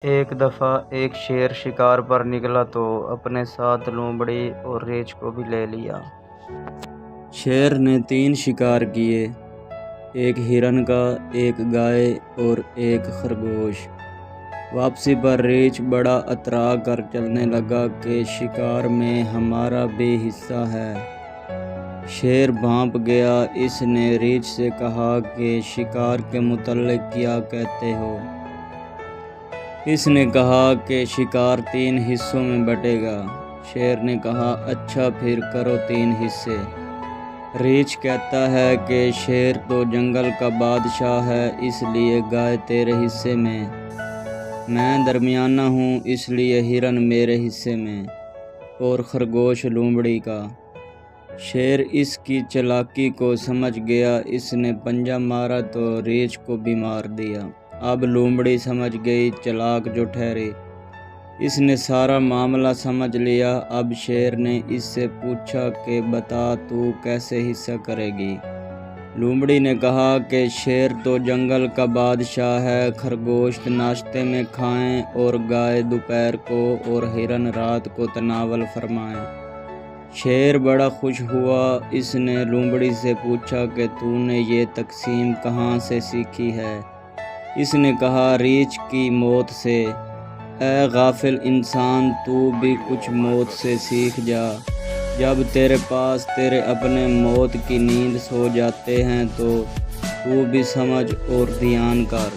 ایک دفعہ ایک شیر شکار پر نکلا تو اپنے ساتھ لومڑی اور ریچھ کو بھی لے لیا۔ شیر نے 3 شکار کیے، ایک ہرن کا، ایک گائے اور ایک خرگوش۔ واپسی پر ریچھ بڑا اترا کر چلنے لگا کہ شکار میں ہمارا بھی حصہ ہے۔ شیر بھانپ گیا۔ اس نے ریچھ سے کہا کہ شکار کے متعلق کیا کہتے ہو؟ اس نے کہا کہ شکار 3 حصوں میں بٹے گا۔ شیر نے کہا اچھا پھر کرو 3 حصے۔ ریچھ کہتا ہے کہ شیر تو جنگل کا بادشاہ ہے، اس لیے گائے تیرے حصے میں درمیانہ ہوں، اس لیے ہرن میرے حصے میں، اور خرگوش لومڑی کا۔ شیر اس کی چالاکی کو سمجھ گیا۔ اس نے پنجہ مارا تو ریچھ کو بھی مار دیا۔ اب لومڑی سمجھ گئی، چالاک جو ٹھہری۔ اس نے سارا معاملہ سمجھ لیا۔ اب شیر نے اس سے پوچھا کہ بتا تو کیسے حصہ کرے گی؟ لومڑی نے کہا کہ شیر تو جنگل کا بادشاہ ہے، خرگوش ناشتے میں کھائیں اور گائے دوپہر کو اور ہرن رات کو تناول فرمائیں۔ شیر بڑا خوش ہوا۔ اس نے لومڑی سے پوچھا کہ تو نے یہ تقسیم کہاں سے سیکھی ہے؟ اس نے کہا ریچھ کی موت سے۔ اے غافل انسان، تو بھی کچھ موت سے سیکھ جا۔ جب تیرے پاس تیرے اپنے موت کی نیند سو جاتے ہیں تو بھی سمجھ اور دھیان کر۔